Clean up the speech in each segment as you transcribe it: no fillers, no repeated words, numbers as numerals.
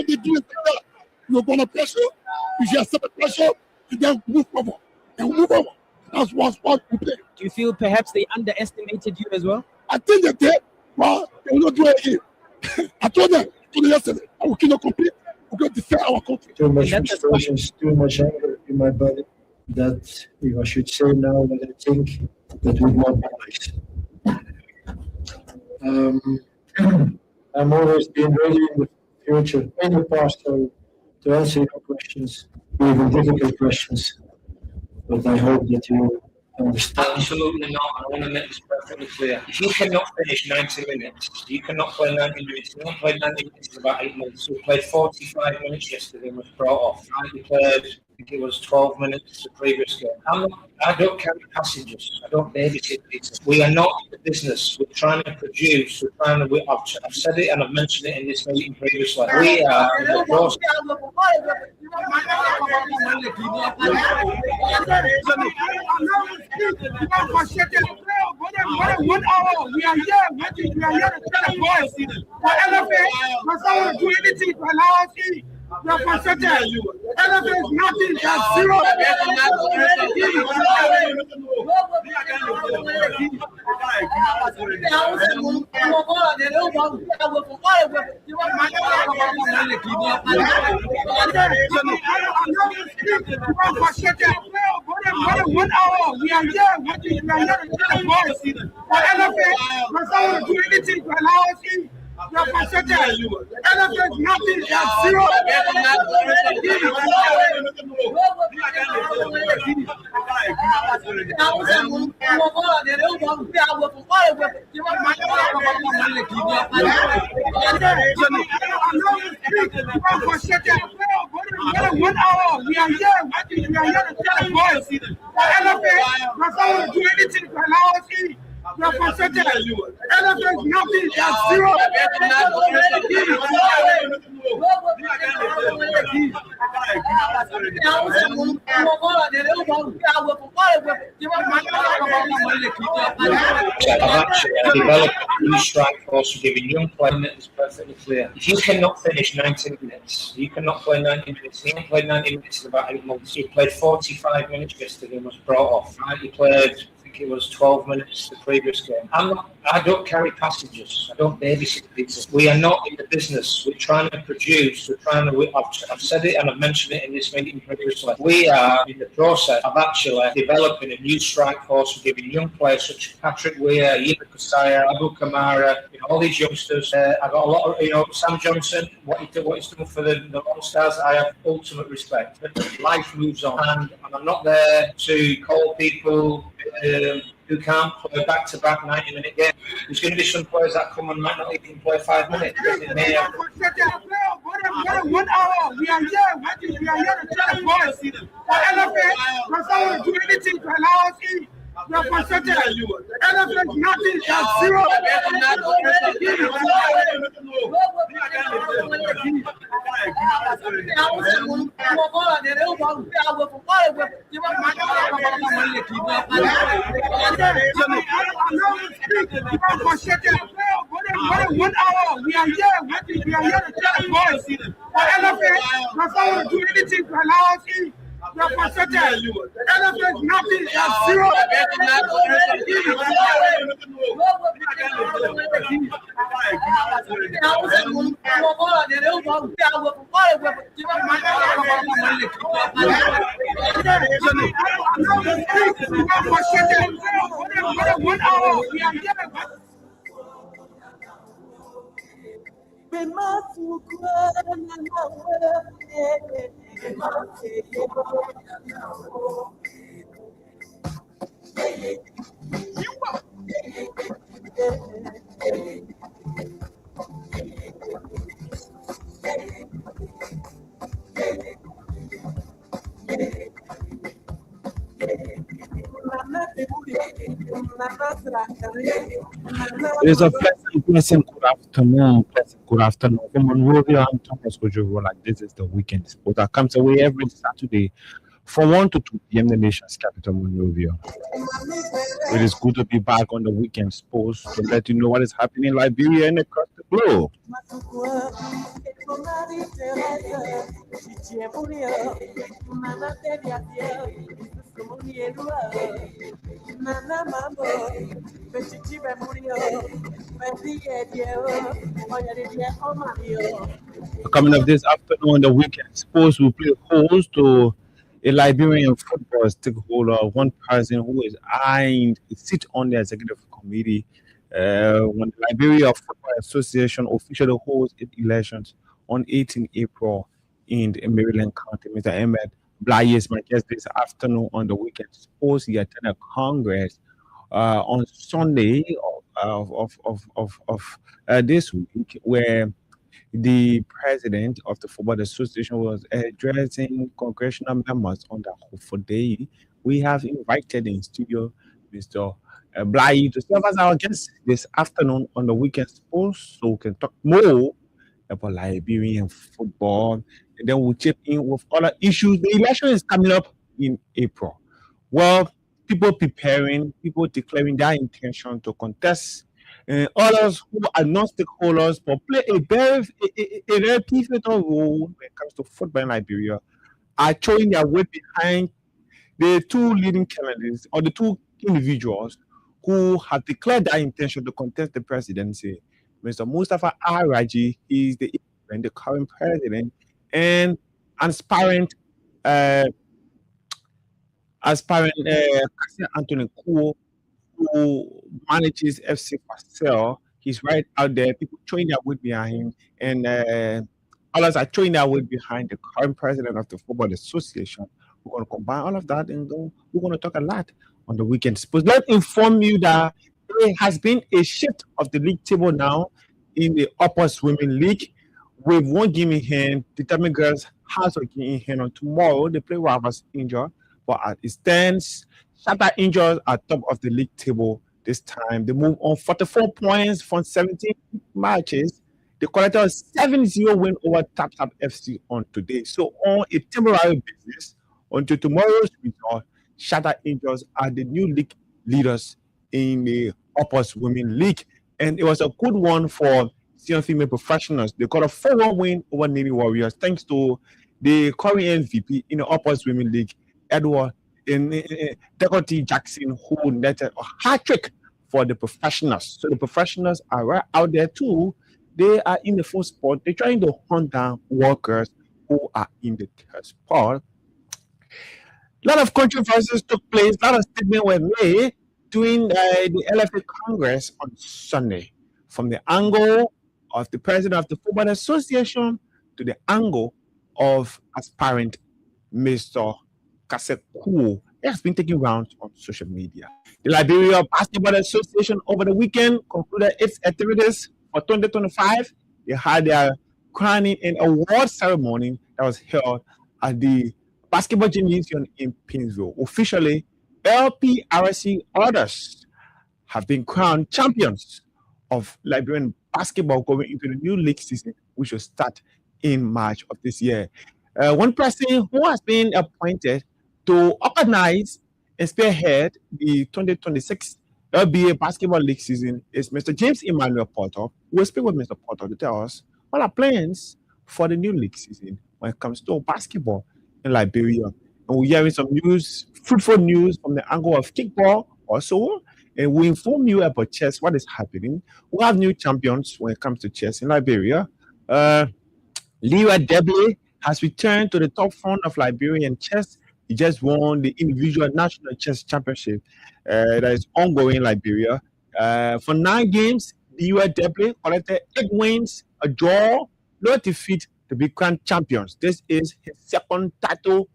of the doing that, you're going to pressure, you should accept the pressure, and then move forward. And move on. That's what we play. Do you feel perhaps they underestimated you as well? I think they did. Well, they will not do it again. I told them yesterday, I will not compete. We're going to defend our country. Too much frustrations, too much anger in my body. That if I should say now what I think, that would not be nice. I'm always being ready in the future, in the past, to answer your questions, even difficult questions. But I hope that you understand. Absolutely not. I want to make this perfectly clear. If you cannot finish 90 minutes, you cannot play 90 minutes. You haven't played 90 minutes in about 8 months. We played 45 minutes yesterday and was brought off. We played, I think it was 12 minutes the previous game. I don't carry passengers. I don't babysit people. We are not in the business. We're trying to produce. I've said it and I've mentioned it in this meeting previously. We are in the process. One hour, we are here to tell the boys. For LFA, for someone to do anything to allow us in. You're frustrated. LFA is nothing, that's zero. One hour, we are here to tell the boys. For LFA, for someone to do anything to allow us in. You're frustrated. LFA is nothing, that's zero. One hour, we are here to tell the boys. For LFA, for someone to do anything to allow us in. You're frustrated. LFA is nothing, that's zero. I've developed a new strike force for giving young players is perfectly clear. If you cannot finish 90 minutes, you cannot play 90 minutes. You haven't played 90 minutes in about 8 months. You played 45 minutes yesterday and was brought off. Right? You played, I think it was 12 minutes the previous game. I don't carry passengers. I don't babysit people. We are not in the business. We're trying to produce. I've said it and I've mentioned it in this meeting previously. We are in the process of actually developing a new strike force for giving young players such as Patrick Weir, Yves Kusaya, Abu Kamara, all these youngsters. I've got a lot of, Sam Johnson, what he's done for the All-Stars, I have ultimate respect. But life moves on. And I'm not there to call people who can't play back-to-back 90-minute games. There's going to be some players that come and might not even play 5 minutes. One hour, we are here to tell the boys. For LFA, for someone to do anything to allow us in. You're frustrated. LFA is nothing, that's zero. One hour, we are here to tell the boys. For LFA, for someone to do anything to allow us in. You're frustrated. LFA is nothing, that's zero. One hour, we are here. It is a pleasant good afternoon. From Monrovia, I'm Thomas Kojovo. Like, this is the Weekend Sport that comes away every Saturday from 1 to 2 p.m. the nation's capital, Monrovia. It is good to be back on the weekend sports to let you know what is happening in Liberia and across the globe. Coming up this afternoon on the weekend sports, will play host to a Liberian football stakeholder, one person who is eyeing a seat on the executive committee when the Liberia Football Association officially holds its elections on 18 April in Maryland County. Mr. Ahmed Blaye is my guest this afternoon on the weekend sports. He attended Congress on Sunday of this week, where the president of the Football Association was addressing congressional members on the hopeful day. We have invited in studio Mr. Blaye to serve as our guest this afternoon on the weekend sports, so we can talk more about Liberian football, and then we'll chip in with other issues. The election is coming up in April. Well, people preparing, people declaring their intention to contest. Others who are not stakeholders but play a very pivotal role when it comes to football in Liberia are showing their weight behind the two leading candidates or the two individuals who have declared their intention to contest the presidency. Mr. Mustafa Raji is the current president, and aspirant Anthony Kuo, who manages FC Fasel. He's right out there. People showing their weight behind him, and others are showing their weight behind the current president of the Football Association. We're going to combine all of that, and we're going to talk a lot on the weekend. Suppose let's inform you that there has been a shift of the league table now in the Upper Swimming League, with one game in hand. Determined Girls has a game in hand on tomorrow. They play Rovers Injured, but as it stands, Shatter Angels are top of the league table this time. They move on 44 points from 17 matches. They collected a 7-0 win over Tap Tap FC on today. So on a temporary basis, until tomorrow's result, Shatter Angels are the new league leaders in the Upper Swimming League. And it was a good one for senior female professionals. They got a 4-1 win over Navy Warriors thanks to the current MVP in the Upper Swimming League, Edward Decote Jackson, who netted a hat-trick for the professionals. So the professionals are right out there too. They are in the full spot. They're trying to hunt down workers who are in the third spot. A lot of controversies took place. A lot of statements were made during the LFA Congress on Sunday, from the angle of the president of the Football Association to the angle of aspirant Mr. Kasekuo. It has been taking rounds on social media. The Liberia Basketball Association over the weekend concluded its activities for 2025. They had their crowning and award ceremony that was held at the Basketball Gymnasium in Painesville. Officially, LPRC orders have been crowned champions of Liberian basketball going into the new league season, which will start in March of this year. One person who has been appointed to organize and spearhead the 2026 LBA Basketball League season is Mr. James Emmanuel Porter. We'll speak with Mr. Porter to tell us what are plans for the new league season when it comes to basketball in Liberia. And we're hearing some news, fruitful news from the angle of kickball also. And we inform you about chess, what is happening. We have new champions when it comes to chess in Liberia. Leroy Debley has returned to the top front of Liberian chess. He just won the individual national chess championship that is ongoing in Liberia. For 9 games, Leroy Debley collected 8 wins, a draw, no defeat to be crowned champions. This is his second title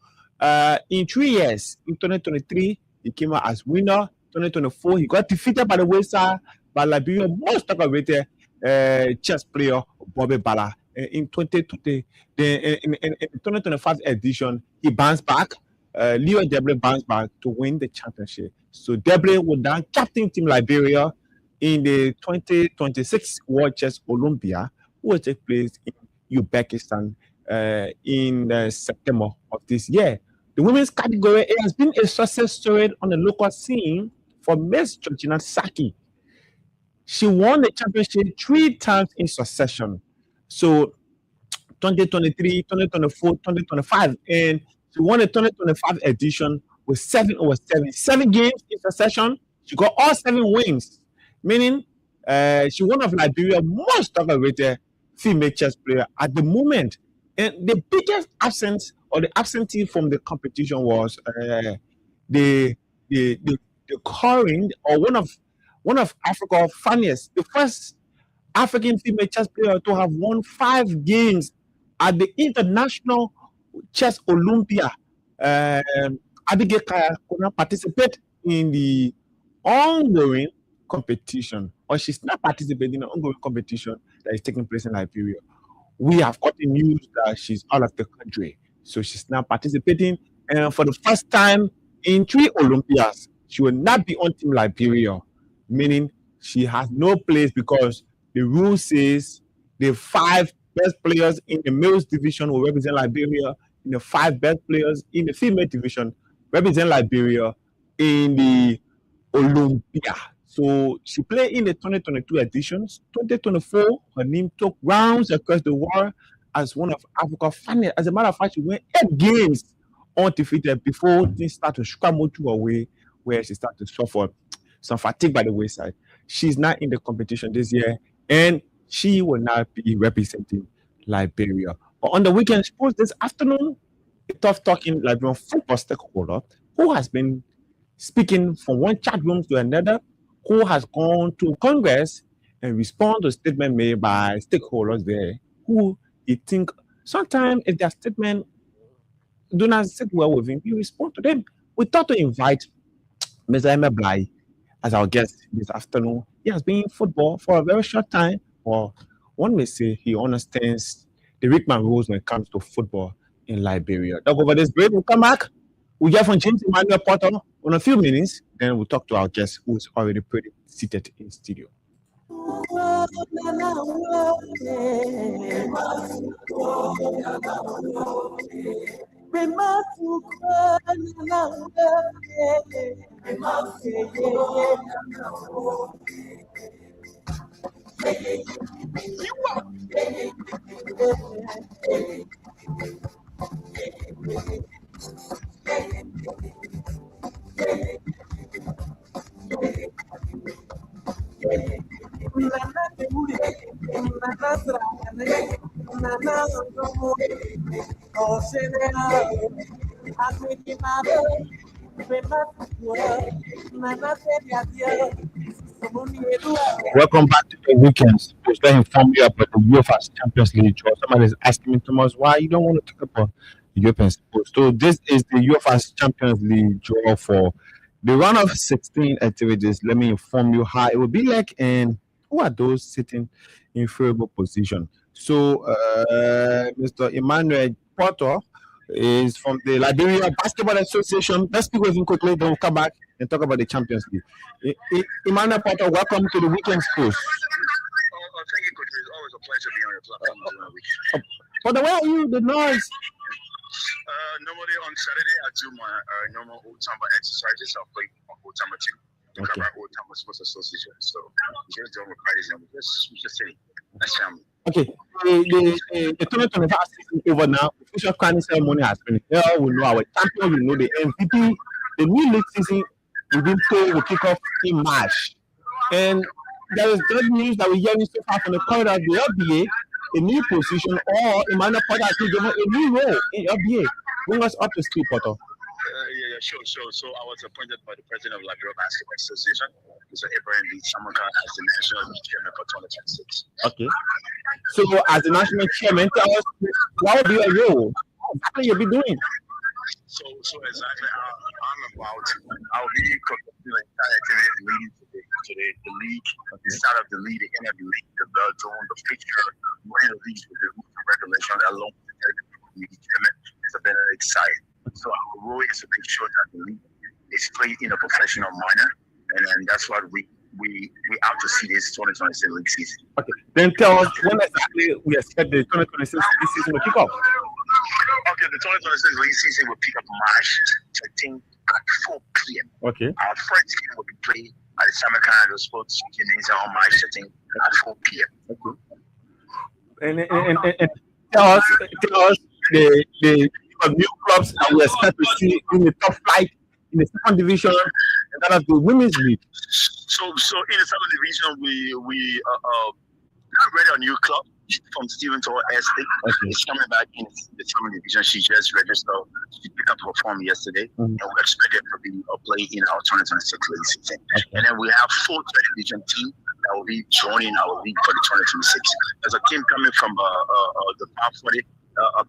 in 3 years. In 2023, he came out as winner. 2024, he got defeated by the wayside by Liberia's most decorated chess player, Bobby Bala. In 2020, in 2025 edition, he bounced back. Leo Debley bounced back to win the championship. So Debley will now captain Team Liberia in the 2026 World Chess Olympia, which will take place in Uzbekistan in September of this year. The women's category, it has been a success story on the local scene for Miss Georgina Saki. She won the championship 3 times in succession. So 2023, 2024, 2025, and she won the 2025 edition with 7 over 7 games in succession. She got all 7 wins, meaning she one of Liberia's most overrated female chess player at the moment. And the biggest absence or the absentee from the competition was the current or one of Africa's funniest, the first African female chess player to have won 5 games at the International Chess Olympia. Abigail Kaya could not participate in the ongoing competition, or she's not participating in the ongoing competition that is taking place in Liberia. We have got the news that she's out of the country, so she's not participating. And for the first time in 3 Olympiads, she will not be on Team Liberia, meaning she has no place because the rule says the 5 best players in the males division will represent Liberia, and the 5 best players in the female division represent Liberia in the Olympia. So she played in the 2022 editions. 2024, her name took rounds across the world as one of Africa's finest. As a matter of fact, she won 8 games undefeated before things started to scramble to her way, where she started to suffer some fatigue by the wayside. She's not in the competition this year, and she will not be representing Liberia. But on the weekend sports this afternoon, a tough talking Liberian football stakeholder who has been speaking from one chat room to another, who has gone to Congress and respond to a statement made by stakeholders there who you think sometimes if their statement do not sit well with him, you respond to them. We thought to invite Mr. Emma Bly as our guest this afternoon. He has been in football for a very short time, or one may say he understands the Rickman rules when it comes to football in Liberia. Talk over this break, we'll come back. We'll hear from James Emmanuel Porter in a few minutes, then we'll talk to our guest who's already pretty seated in studio. Welcome back to the weekends. Just to inform you about the UEFA Champions League draw. Somebody is asking me, Thomas, why you don't want to talk about the European sports? So this is the UEFA Champions League draw for the round of 16 activities. Let me inform you how it will be like and who are those sitting in favorable position. So Mr. Emmanuel Porter is from the Liberia Basketball Association. Let's speak with him quickly, then we'll come back and talk about the Champions League. Emmanuel Porter, welcome to the Weekend Sports. Thank you, Coach. It's always a pleasure being on your platform during the week. But where are you? The noise. Normally on Saturday, I do my normal old timer exercises. I play on old timer team. Okay. Old timer sports association. So just doing my practice and we just say that's family. Okay. The 2025 season is over now. The official crowning ceremony has been held. We know our champion. We know the MVP. The new league season we've been told will kick off in March. And there is good news that we're hearing so far from the corridor of the LBA, a new position, or Emmanuel Porter has been given a new role in LBA. Bring us up to speed, Porter. Sure. So I was appointed by the president of Liberia Basketball Association, Mr. Abraham B. Samaka, as the national chairman for 2026. Okay. So as the national chairman, tell us what will be your role? What will you be doing? So exactly, I'll be conducting the entire activity leading to the league, the start of the league, the end of the league, the bell tone, the fixture, winning the league with the rules and regulations, along with the league chairman. It's very exciting. So our role is to make sure that the league is played in a professional manner, and then that's what we out to see this 2026 league season. Okay. Then tell us when exactly we expect the 2026 league season to kick off. Okay, the 2026 league season will pick up March 13th at 4 p.m. Okay. Our first game will be played at the Summer Canada Sports Gymnasium on March 13th at 4 p.m. Okay. And tell us the new clubs that we expect to see in the top flight in the second division, and that of the women's league. So in the second division, we ready a new club from Stephen Tower Estate. Okay. It's coming back in the second division. She just registered. She picked up her form yesterday, and we expect it to be a play in our 2026 league season. Okay. And then we have 4 third division team that will be joining our league for the 2026. There's a team coming from the Park 40,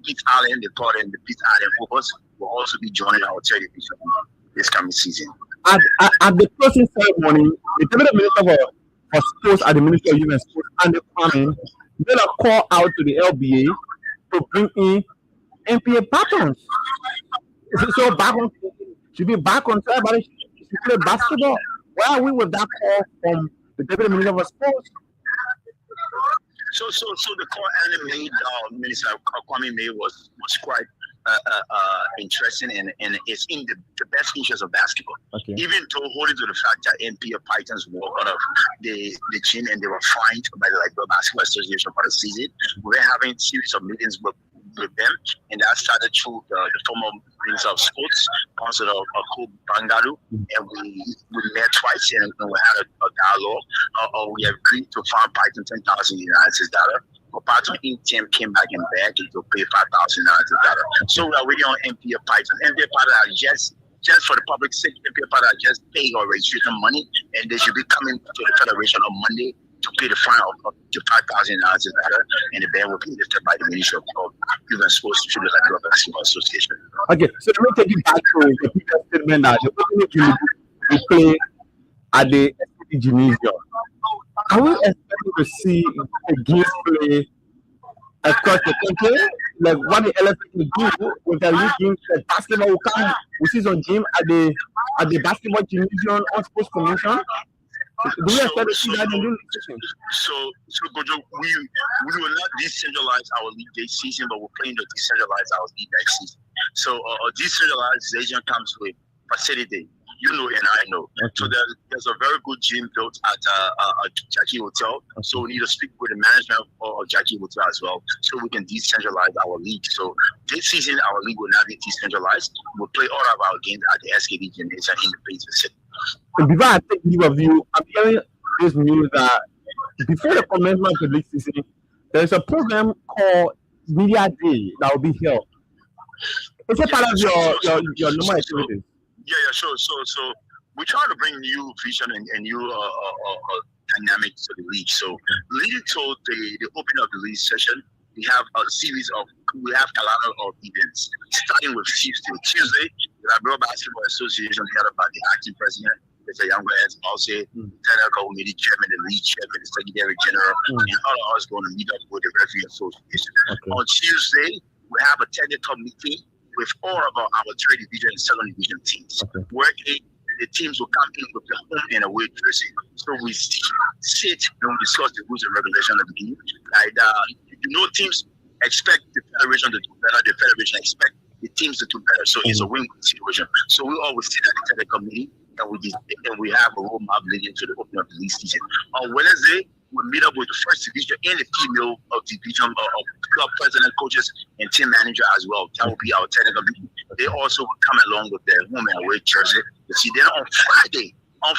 Pete Allen, the Port and the Pete Allen Phobos will also be joining our third division this coming season. At the closing ceremony, the Deputy Minister for Sports at the Ministry of Youth and Sports, Andy Kwame, made a call out to the LBA to bring in NPA patrons. So back on, should be back on track, but should play basketball. Where are we with that call from the Deputy Minister for Sports? So the call Andy made, Minister Kwame made was quite interesting, and it's in the best interest of basketball. Okay. Even though holding to the fact that NPA Pythons walked out of the gym and they were fined by the Basketball Association for the season, we were having a series of meetings with them, and that started through the former Minister of Sports, Councilor Akub Bangalu, and we met twice and we had a dialogue. We agreed to fine Python $10,000 USD. But Python team came back and begged to pay $5,000 USD. So we are waiting on NPA Python. NPA Python just for the public sake, NPA Python just paying our registration money, and they should be coming to the Federation on Monday to pay the fine of the $5,000 USD, and the ban will be lifted by the Ministry of Youth and Sports to the Liberal Basketball Association. Okay, so let me take you back to the previous statement that the opening game we play at the SPT Gymnasium. Are we expecting to see a games play across the country? Like what the LFA will do with the league games, the basketball will come, we see some game at the basketball gymnasium or sports commission? Do we expect to see that in the season? So Gojo, we will not decentralize our league day season, but we're planning to decentralize our league day season. So decentralization comes with facility. You know, and I know. Okay. So there's a very good gym built at Jackie Hotel. Okay. So we need to speak with the management of Jackie Hotel as well, so we can decentralize our league. So this season, our league will not be decentralized. We'll play all of our games at the SKD Gymnasium in the Basement City. And before I take leave of you, I'm hearing this news that before the commencement of the league season, there's a program called Media Day that will be held. Is it part of your normal activities? Yeah, sure. So we're trying to bring new vision and new dynamic to the league. So leading to the opening of the league session, we have a calendar of events, starting with Tuesday, the Liberal Basketball Association headed by the acting president, Mr. Young as also technical committee chairman, the league chairman, the secretary general, and all of us going to meet up with the referee association. Okay. On Tuesday, we have a technical meeting with all of our third division and second division teams. Okay. Where the teams will come in with the home and away jersey. So we sit and we discuss the rules and regulations of the game. Teams expect the federation to do better, the federation expect the teams to do better. So it's a win-win situation. So we always sit at the technical committee and we have a roadmap leading to the opening of the league season. On Wednesday, we meet up with the first division and the female of division of club president, coaches, and team manager as well. That will be our technical meeting. They also will come along with their home and away jersey. You see, then on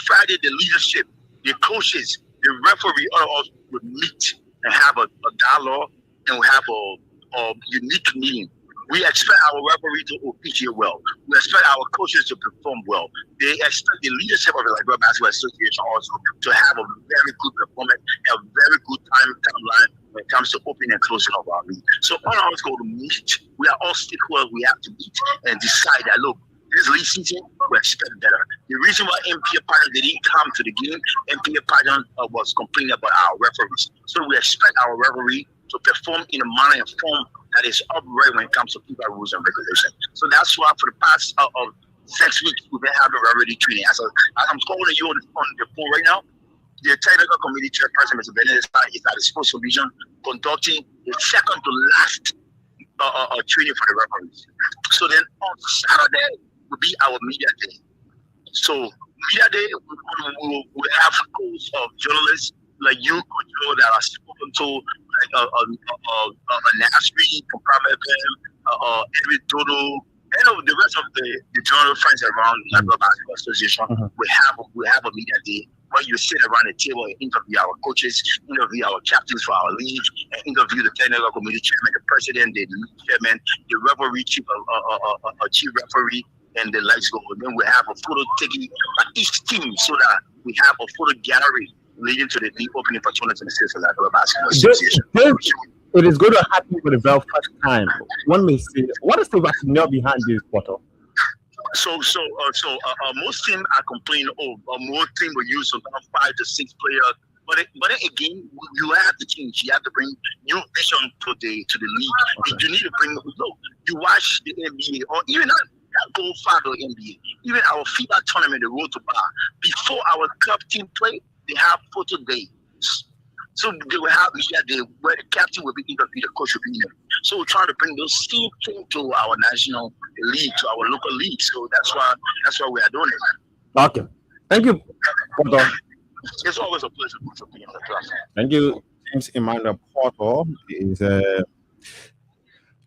Friday, the leadership, the coaches, the referee, all of us will meet and have a dialogue, and we have a unique meeting. We expect our referee to officiate well. We expect our coaches to perform well. They expect the leadership of the Liberal Basketball Association also to have a very good performance, a very good timeline when it comes to opening and closing of our league. So all of us go to meet. We are all stakeholders. We have to meet and decide that, look, this league season, we expect better. The reason why NPA Python didn't come to the game, NPA Python was complaining about our referees. So we expect our referee to perform in a manner and form that is upright when it comes to FIFA rules and regulations. So that's why for the past 6 weeks, we've been having already training. As I'm calling you on the phone right now, the technical committee chairperson, Mr. Benedict, is at the sports division conducting the second to last training for the referees. So then on Saturday will be our media day. So media day, we'll have schools of journalists like you, Coach Joe, that are spoken to, like Nasri from Prime FM, Edwin Dodo, and the rest of the journal friends around Liberal Basketball Association. We have a media day where you sit around the table and interview our coaches, interview our captains for our league, and interview the technical committee chairman, the president, the league chairman, the referee, chief referee, and the lights go. Then we have a photo taking by each team so that we have a photo gallery leading to the league opening for tournaments in the states of Liberal Basketball Association. It is going to happen for the very first time. One may say, what is the rationale behind this portal? So most teams are complaining, more teams will use about 5 to 6 players. But then again, you have to change. You have to bring new vision to the league. Okay. You need to bring. Look, you watch the NBA, or even not go far to NBA. Even our FIBA tournament, the Road to Bar. Before our club team play, they have photo days. So they will have media day where the captain will be interviewed, the coach will be there. So we're trying to bring those same things to our national league, to our local league. So that's why we are doing it. Okay. Thank you, Porter. It's always a pleasure to be in the class. Thank you, James Emmanuel Porter. Is an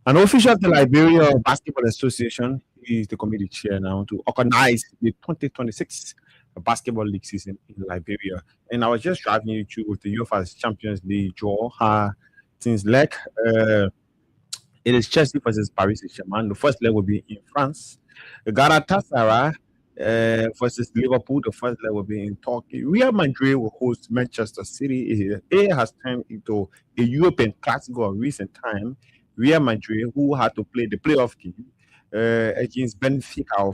official of the Liberia Basketball Association. He is the committee chair now to organize the 2026 basketball league season in Liberia. And I was just driving you through with the UEFA Champions League draw. Since leg, it is Chelsea versus Paris Saint-Germain. The first leg will be in France. Galatasaray versus Liverpool. The first leg will be in Turkey. Real Madrid will host Manchester City. It has turned into a European Classico of recent time. Real Madrid, who had to play the playoff game against Benfica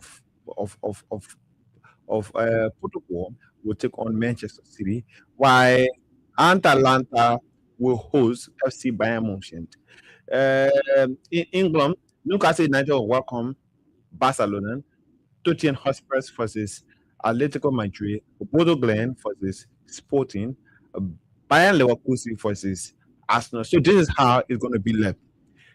of Portugal, will take on Manchester City, while Atalanta will host FC Bayern Munich. In England, Newcastle United will welcome Barcelona, Tottenham Hotspur versus Atletico Madrid, Bodo Glen versus Sporting, Bayern Leverkusen versus Arsenal. So this is how it's going to be left.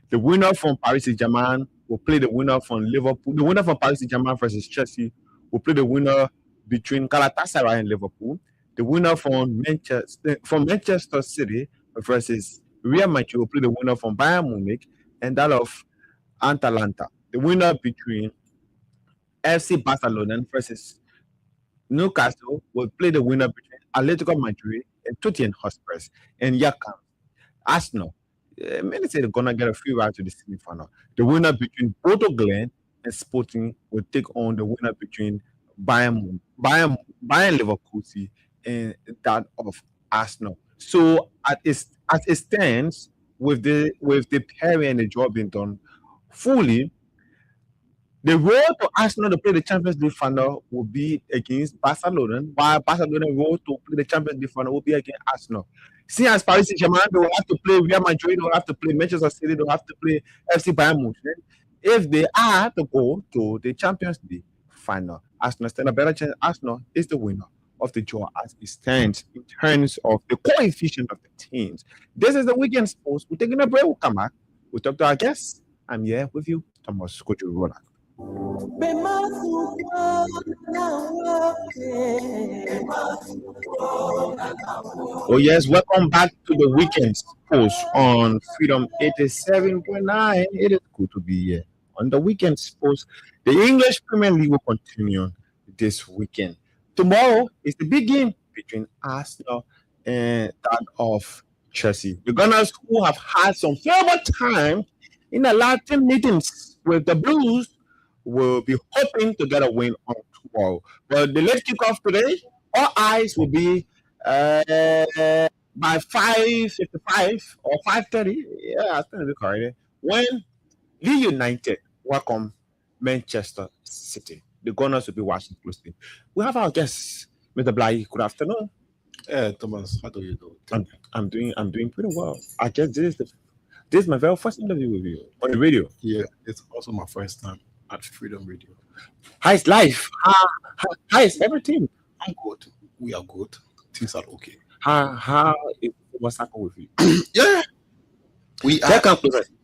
The winner from Paris Saint-Germain will play the winner from Liverpool. The winner from Paris Saint-Germain versus Chelsea will play the winner between Galatasaray and Liverpool. The winner from Manchester City versus Real Madrid will play the winner from Bayern Munich and that of Atalanta. The winner between FC Barcelona versus Newcastle will play the winner between Atletico Madrid and Tottenham Hotspur. And Yakam, Arsenal. Many say they're gonna get a free ride to the semi-final. The winner between Bodo Glen and Sporting will take on the winner between Bayern Leverkusen and that of Arsenal. So as it stands, with the pairing and the job being done fully, the road to Arsenal to play the Champions League final will be against Barcelona, while Barcelona road to play the Champions League final will be against Arsenal. See, as Paris Saint-Germain, they will have to play Real Madrid, they will have to play Manchester City, they will have to play FC Bayern Munich. If they are to go to the Champions League final, Arsenal stand a better chance. Arsenal is the winner of the draw as it stands in terms of the coefficient of the teams. This is the weekend sports. We're taking a break. We'll come back. We'll talk to our guests. I'm here with you, Thomas Kojo Roland. Oh yes, welcome back to the weekend post on Freedom 87.9. It is good to be here on the weekend post. The English Premier League will continue this weekend. Tomorrow is the big game between Arsenal and that of Chelsea. The Gunners, who have had some favorable time in the Latin meetings with the Blues, will be hoping to get a win on tomorrow. But the late kickoff today, all eyes will be by 5:55 or 5:30. Yeah, I think it's correct. When Leeds United welcome Manchester City, the Gunners will be watching closely. We have our guest, Mr. Bly. Good afternoon. Thomas, how do you do? I'm doing pretty well. I guess this is my very first interview with you on the radio. Yeah, it's also my first time at Freedom Radio. How is life? How is everything? I'm good. We are good. Things are okay. How is what's happened with you? Yeah.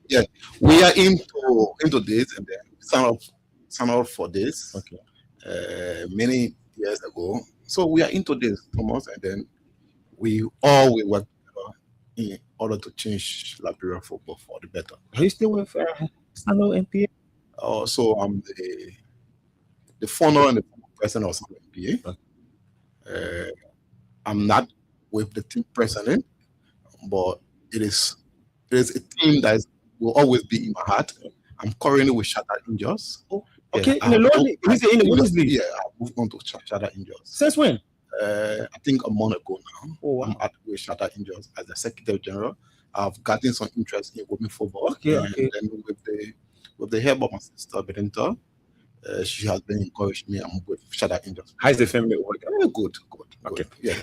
Yeah, we are into this, and then sign up for this. Okay. Many years ago. So we are into this, Thomas, and then we all will work together in order to change Liberia football for the better. Are you still with Sano NPA? So I'm the founder and the president of Sano NPA. I'm not with the team president, but it is a team that will always be in my heart. I'm currently with Shattered Angels. Okay, Yeah, in the I lower have league. Is it in the women's league? Yeah, I moved on to Shattered Angels. Since when? I think a month ago now. Oh, wow. I'm at with Shattered Angels as the Secretary General. I've gotten some interest in women football. Okay, and okay. then with the help of my sister Benita, she has been encouraged me. I'm with Shattered Angels. How's the family work? Good. Okay. Yeah.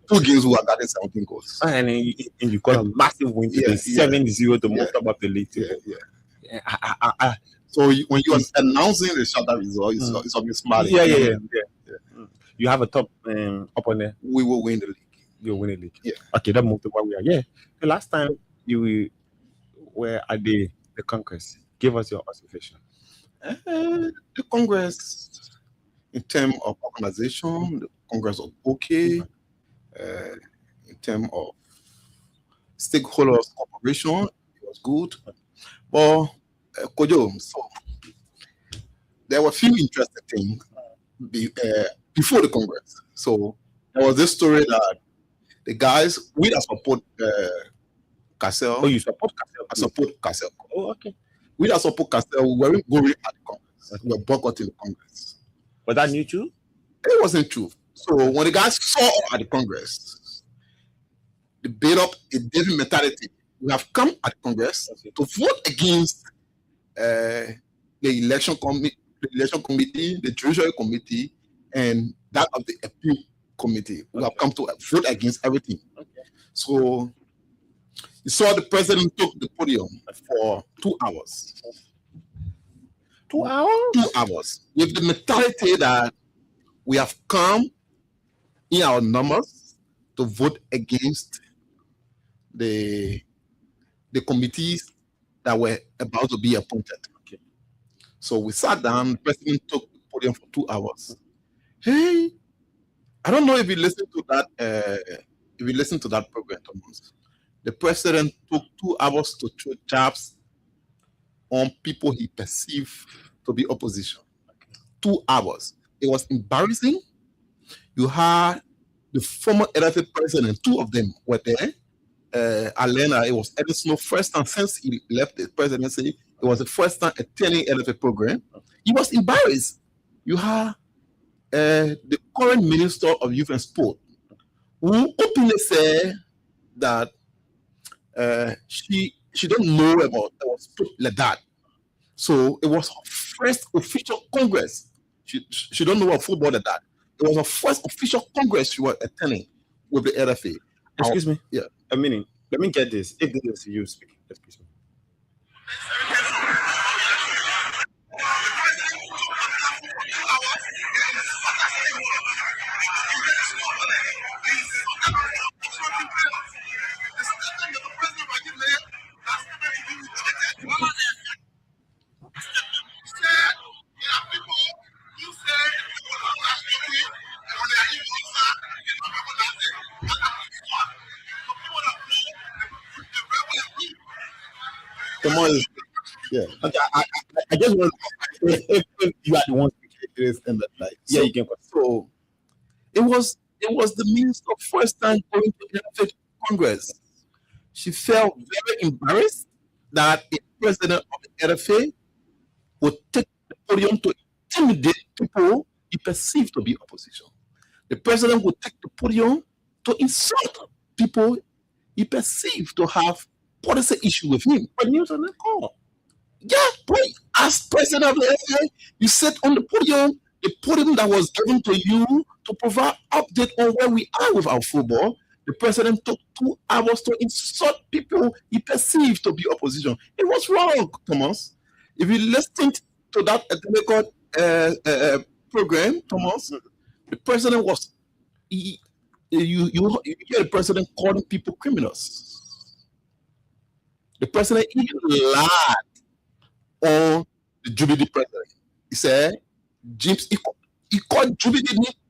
2 games we are getting 17 goals. And you got a massive win today, 7-0, the most top of the league. Yeah. So when you are announcing the Shattered result, it's obvious smiling. Yeah. You have a top opponent. We will win the league. You'll win the league. Yeah. Okay, that moved to where we are. Yeah. The last time you were at the Congress, give us your observation. The Congress, in terms of organization, the Congress was okay. In terms of stakeholders cooperation, it was good. But Kojo, so there were a few interesting things before the Congress. So there was this story that the guys, we that support Cassell. Oh, you support Cassell? I support Cassell. Oh, okay. We that support Cassell, we weren't going at the Congress. We were boycotting the Congress. Was that new too? It wasn't true. So when the guys saw at the Congress, they built up a different mentality. We have come at the Congress to vote against the election committee, the Judiciary Committee, and that of the appeal committee. We have come to vote against everything. So you saw the president took the podium for 2 hours. 2 hours? 2 hours. With the mentality that we have come in our numbers to vote against the committees that were about to be appointed. Okay. So we sat down, the president took the podium for 2 hours. Hey, I don't know if you listened to that program, Thomas. The president took 2 hours to throw jabs on people he perceived to be opposition. 2 hours. It was embarrassing. You had the former LFA president, 2 of them were there. Alena, it was Edwin Snow, first time since he left the presidency. It was the first time attending LFA program. He was embarrassed. You had the current Minister of Youth and Sport, who openly said that she don't know about sport like that. So it was her first official Congress. She don't know about football like that. It was her first official Congress she was attending with the LFA. Excuse me. Yeah. A minute. Let me get this. If this is you speaking, excuse me. Come on. Yeah. Okay, I just want if you are the one speaking. It is in that light. Yeah, you can. So it was the minister first time going to the LFA Congress. She felt very embarrassed that a president of the LFA would take the podium to intimidate people he perceived to be opposition. The president would take the podium to insult people he perceived to have policy issue with him. But he was on the call. Yeah, but as president of the LFA, you sit on the podium that was given to you to provide update on where we are with our football. The president took 2 hours to insult people he perceived to be opposition. It was wrong, Thomas. If you listen to that record program, Thomas, the president was you hear the president calling people criminals. The president even lied on the Jubilee president. He said, James, he called Jubilee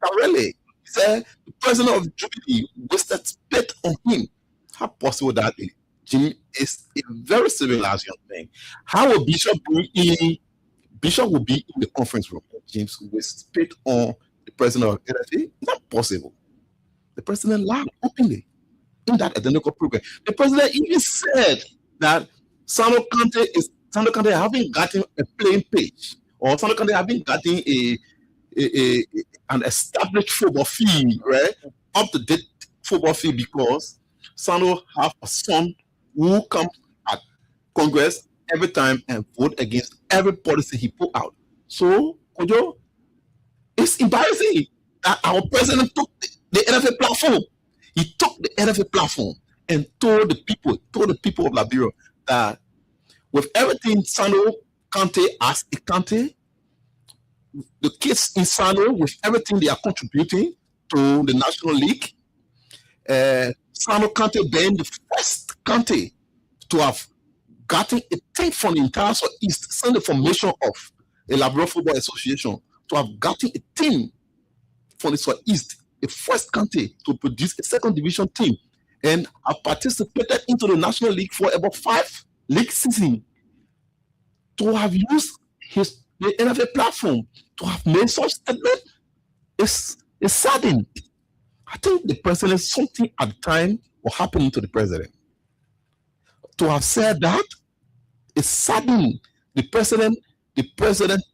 thoroughly. He said, the president of Jubilee wasted spit on him. How possible that is? Jim is a very civilized young man. How will Bishop be in? Bishop will be in the conference room. James will spit on the president of NFA. Not possible. The president lied openly in that identical program. The president even said that Sandro Kante haven't gotten a playing page, or Sandro Kante haven't gotten an established football field, right? Up to date football field, because Sandro have a son who comes at Congress every time and vote against every policy he put out. So, Kojo, it's embarrassing that our president took the NFA platform. He took the NFA platform and told the people of Liberia that with everything Sandro Kante as a Kante, the kids in Sandro, with everything they are contributing to the National League, Sandro Kante being the first Kante to have gotten a thing from the entire Southeast since the formation of the Liberia Football Association, to have gotten a team from the Southeast, the first Kante to produce a second division team, and have participated into the National League for about 5 league seasons. To have used the NFA platform to have made such statement is saddening. I think the president, something at the time was happening to the president. To have said that is saddening. The president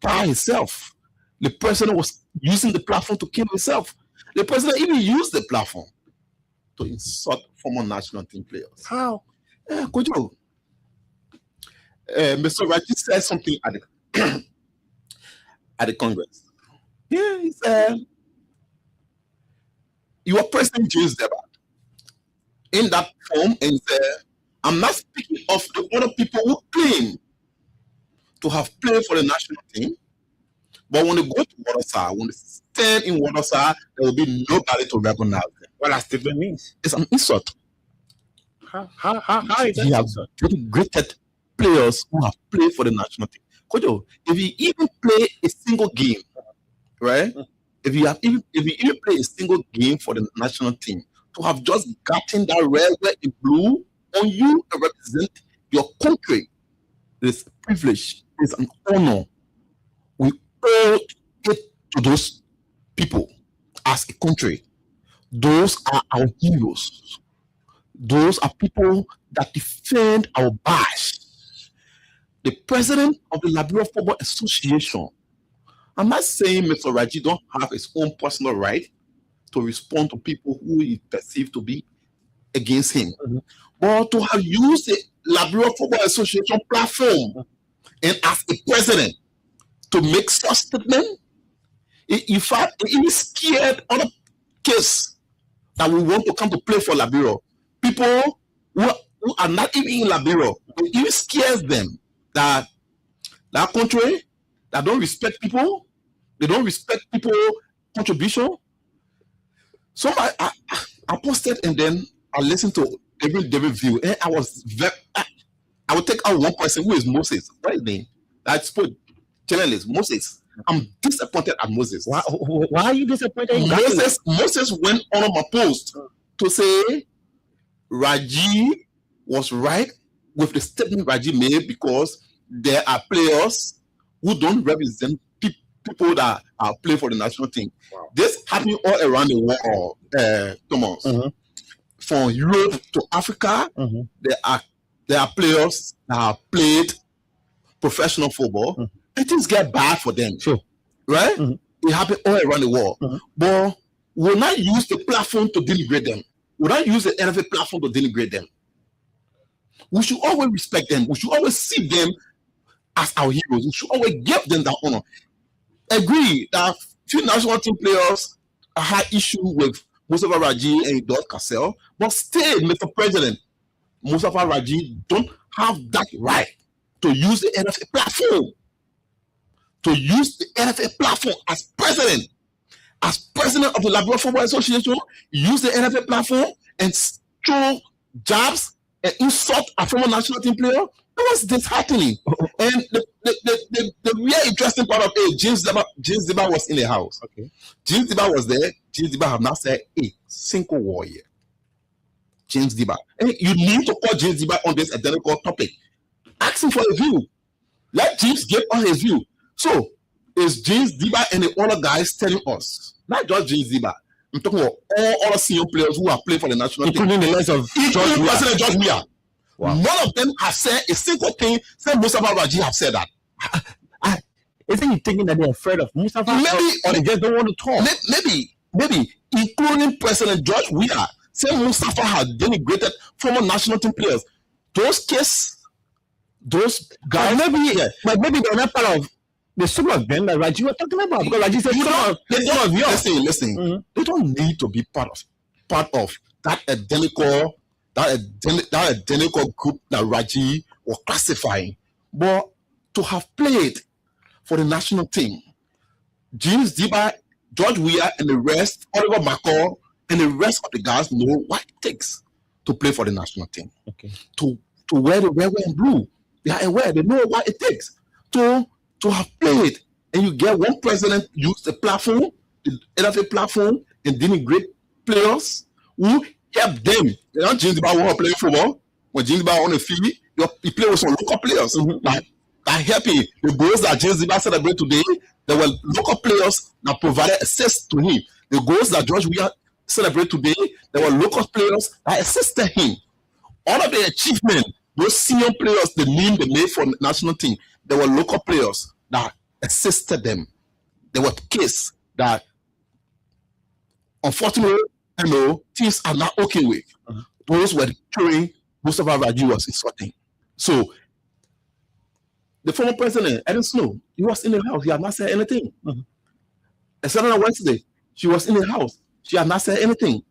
by himself. The president was using the platform to kill himself. The president even used the platform to insult former national team players. How? Kojo, Mr. Raji said something at the Congress. Yeah, he said, your president James Debat in that form and said, I'm not speaking of the other people who claim to have played for the national team, but when they go to Waterside, when they stand in Waterside, there will be nobody to recognize them. What that statement means? It's an insult. How is that? He has greeted players who have played for the national team. Kojo, if you even play a single game, right? If you even play a single game for the national team, to have just gotten that red, white, and blue on you and represent your country, is a privilege, it's an honor. We owe it to those people as a country. Those are our heroes. Those are people that defend our badge. The president of the Liberia Football Association, I'm not saying Mr. Raji don't have his own personal right to respond to people who he perceived to be against him. But to have used the Liberia Football Association platform and as a president to make such statement, in fact, it even scared other kids that we want to come to play for Liberia. People who are not even in Liberia, it even scares them that that country that don't respect people, they don't respect people's contribution. So I posted and then I listened to David View, and I was I would take out one person who is Moses. What is his name? I spoke journalist Moses. I'm disappointed at Moses. Why are you disappointed? Moses went on my post to say Raji was right with the statement Raji made, because there are players who don't represent people that are playing for the national team. Wow. This happening all around the world, Thomas. From Europe to Africa, there are players that have played professional football, and things get bad for them. Sure. Right? It happens all around the world. But we'll not use the platform to denigrate them. We'll not use the NFA platform to denigrate them. We should always respect them. We should always see them as our heroes. We should always give them that honor. Agree that few national team players had issue with Mustafa Raji and Dot Cassell, but still, Mr. President, Mustafa Raji don't have that right to use the NFA platform. To use the NFA platform as president of the Liberia Football Association, use the NFA platform and throw jabs and insult a former national team player, it was disheartening. And the real interesting part of it, James Deba was in the house. Okay. James Deba was there. James Deba have not said a single word yet. James Deba. And you need to call James Deba on this identical topic. Ask him for a view. Let James give us his view. So, is James Deba and the other guys telling us, not just James Deba, I'm talking about all other senior players who have played for the national team, Including the likes of including President George Weah. Wow. None of them have said a single thing. Said Mustafa Raji have said that. Isn't he thinking that they're afraid of Mustafa? Maybe- or they just don't want to talk? Maybe, including President George Weah, said Mustafa had denigrated former national team players. Those guys, But maybe they're not part of the some of them that Raji was talking about, because Raji said some of yours. listen. Mhm. They don't need to be part of that identical group that Raji was classifying, but to have played for the national team, James Deba, George Weah, and the rest, Oliver McCall, and the rest of the guys know what it takes to play for the national team. Okay. To wear the red, white, and blue. They are aware. They know what it takes to have played. And you get one president use the platform, the NFA platform, and denigrate players who help them. You know, James Deba who are playing football. When James Deba on the field, he play with some local players. That help him. The goals that James Deba celebrate today, there were local players that provided access to him. The goals that George Weah celebrate today, there were local players that assisted him. All of the achievement, those senior players, the name they made for the national team, there were local players that assisted them. There were cases that, unfortunately, things are not okay with. Those were carrying Mustafa Raji was insulting. So, the former president, Ellen Snow, he was in the house. He had not said anything. Except on Wednesday, she was in the house. She had not said anything.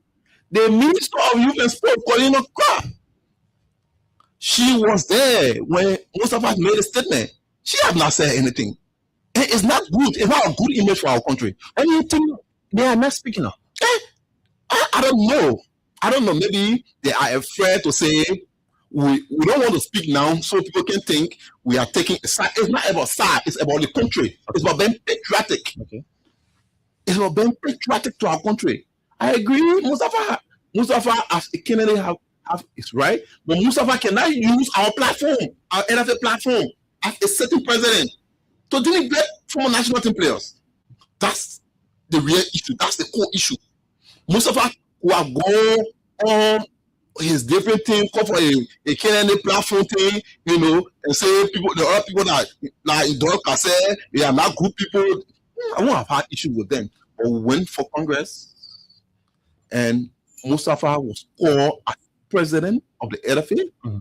The Minister of Youth and Sport, Colleen Okra, she was there when Mustafa made a statement. She had not said anything. And it's not good. It's not a good image for our country. And you think they are not speaking up? I don't know. I don't know. Maybe they are afraid to say, we don't want to speak now so people can think we are taking a side. It's not about side. It's about the country. It's about being patriotic. Okay. It's about being patriotic to our country. I agree. Mustafa as a Kennedy have is right. But Mustafa cannot use our platform, our NFA platform, as a certain president to denigrate former national team players. That's the real issue. That's the core issue. Mustafa who are going on his different thing, come for a Kennedy platform thing, and say there are people that like Dorka say they are not good people. I won't have had issues with them. But we went for Congress, and Mustafa was called as president of the LFA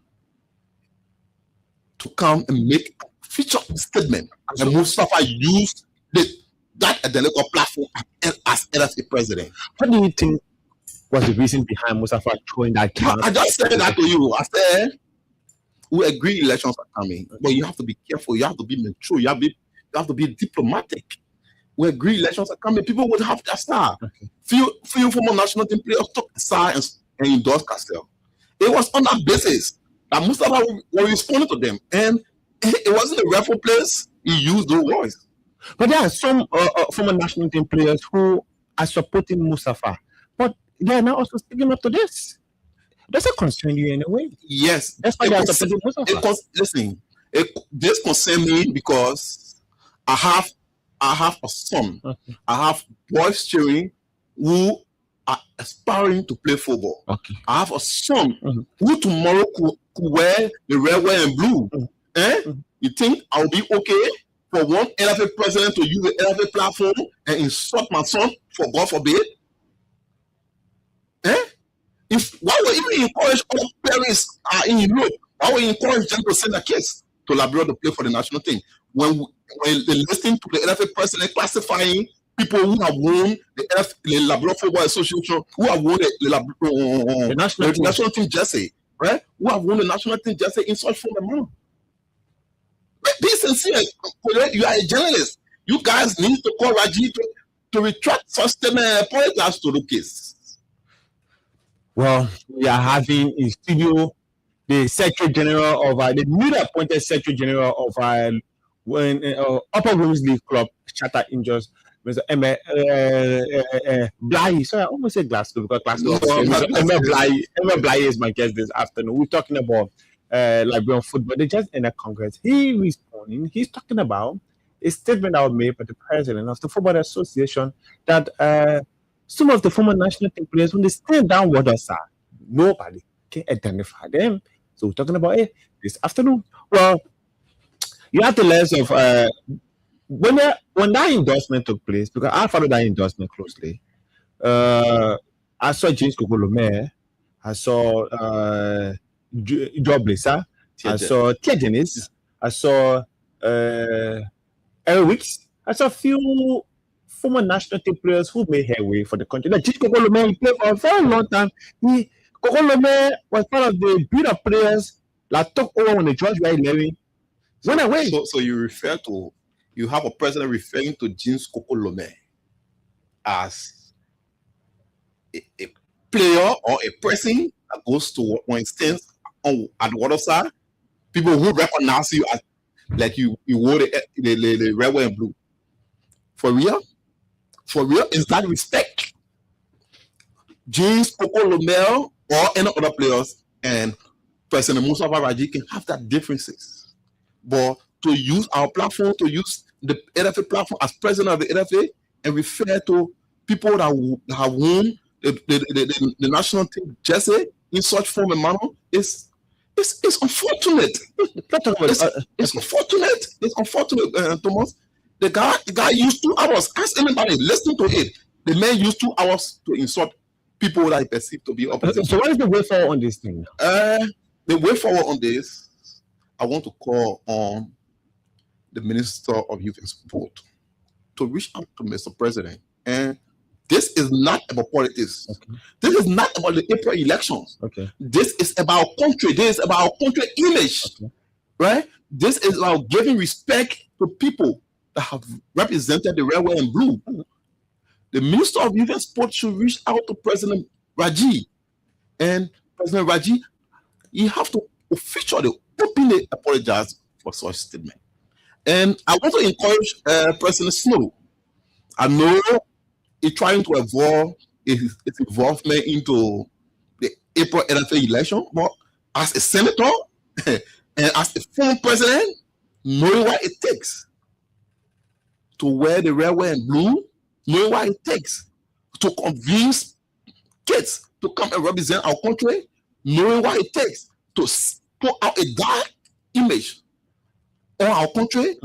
to come and make a featured statement. And Mustafa used that identical platform as LFA president. What do you think was the reason behind Mustafa throwing that count? I just said that to you. I said, we agree elections are coming, but you have to be careful. You have to be mature. You have to be diplomatic. We agree elections are coming. People would have their star. Okay. Few former national team players took the star and endorsed Castell. It was on that basis that Mustafa was responding to them. And it wasn't a rightful place. He used those words. But there are some former national team players who are supporting Mustafa, but they are now also speaking up to this. Does it concern you in a way? Yes. That's why they are supporting Mustafa. This concerns me because I have a son. Okay. I have boys cheering who are aspiring to play football. Okay. I have a son who tomorrow could wear the red, white, and blue. You think I'll be okay for one LFA president to use the LFA platform and insult my son, for God forbid? Why would even encourage all parents in Europe? Why would you encourage them to send their kids to Liberia to play for the national team? When they listen to the LFA president classifying people who have won the Liberia Football Association, who have won the national team jersey, right? Who have won the national team jersey in such form and manner. Be sincere. You are a journalist. You guys need to call Raji to retract such statement and apologize to the case. Well, we are having in studio the Secretary General of the newly appointed Secretary General of Upper Women's League Club, Shatter Angels, Mr. Bly. So I almost said Glasgow because Glasgow. Mr. Bly is my guest this afternoon. We're talking about Liberian football. They just ended Congress. He's talking about a statement that was made by the president of the Football Association that some of the former national team players, when they stand down with us, nobody can identify them. So we're talking about it this afternoon. Well, you have the lens of when that endorsement took place, because I followed that endorsement closely. I saw James Kokolome, I saw Joe Blesa, I saw Tia Dennis, I saw Eric Wicks, I saw a few former national team players who made headway for the country. Like James Kokolome, he played for a very long time. Kokolome was part of the build-up players that took over when the George Weah 11 went away. So you have a president referring to James Kokolome as a player or a person that goes to, for instance, at the water side, people who recognize you as like you wore the red, white, and blue. For real? Is that respect? James Kokolome or any other players and President Mustafa Raji can have that differences. But to use our platform, to use the NFA platform as president of the NFA and refer to people that have won the national team jersey in such form and manner is unfortunate. It's unfortunate. It's unfortunate, Thomas. The guy used 2 hours. Ask anybody, listen to it. The man used 2 hours to insult people that he perceived to be opposition. So what is the way forward on this thing? The way forward on this, I want to call on the Minister of Youth and Sport to reach out to Mr. President. And this is not about politics. Okay. This is not about the April elections. Okay. This is about country. This is about country image. Okay. Right? This is about giving respect to people that have represented the red, white, and blue. The Minister of Youth and Sport should reach out to President Raji. And President Raji, you have to officially openly apologize for such statement. And I want to encourage President Snow. I know he's trying to avoid his involvement into the April NFA election, but as a senator and as a former president, knowing what it takes to wear the red, white, and blue, knowing what it takes to convince kids to come and represent our country, knowing what it takes to put out a dark image on our country,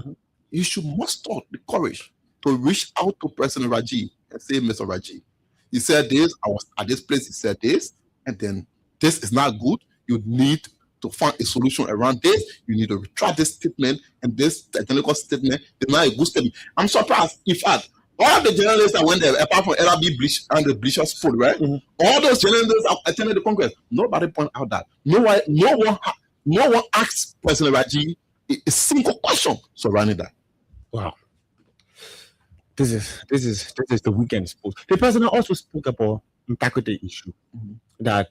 you should muster the courage to reach out to President Raji and say, Mr. Raji, he said this, I was at this place, he said this, and then this is not good. You need to find a solution around this. You need to retract this statement, and this technical statement is not a good statement. I'm surprised, in fact, all the journalists that went there, apart from LRB Bleach and the Bleachers Food, right? All those journalists attended the Congress. Nobody pointed out that. No one asked President Raji a single question surrounding that. Wow. This is the weekend sports. The president also spoke about integrity issue. That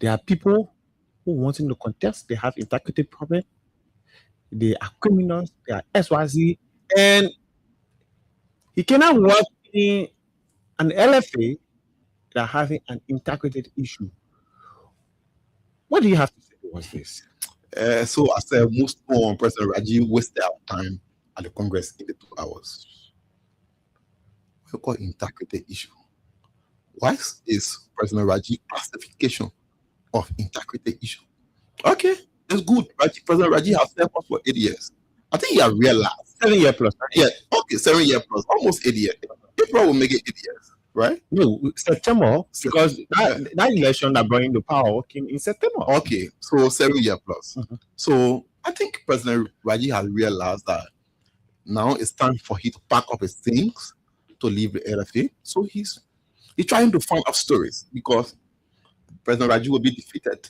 there are people who wanting to contest, they have integrity problem, they are criminals, they are SYZ, and he cannot work in an LFA that are having an integrity issue. What do you have to say towards this? So I said, most on President Raji wasted our time at the Congress in the 2 hours. We call integrity issue. What is President Raji classification of integrity issue? Okay, that's good. President Raji has served us for 8 years. I think he has realized 7 years plus. Yeah, okay, 7 years plus, almost 8 years. April will make it 8 years, right? No, September, because that election that brought him to power came in September. Okay, so 7 years plus. So I think President Raji has realized that now it's time for him to pack up his things to leave the LFA. So he's trying to find out stories because President Raji will be defeated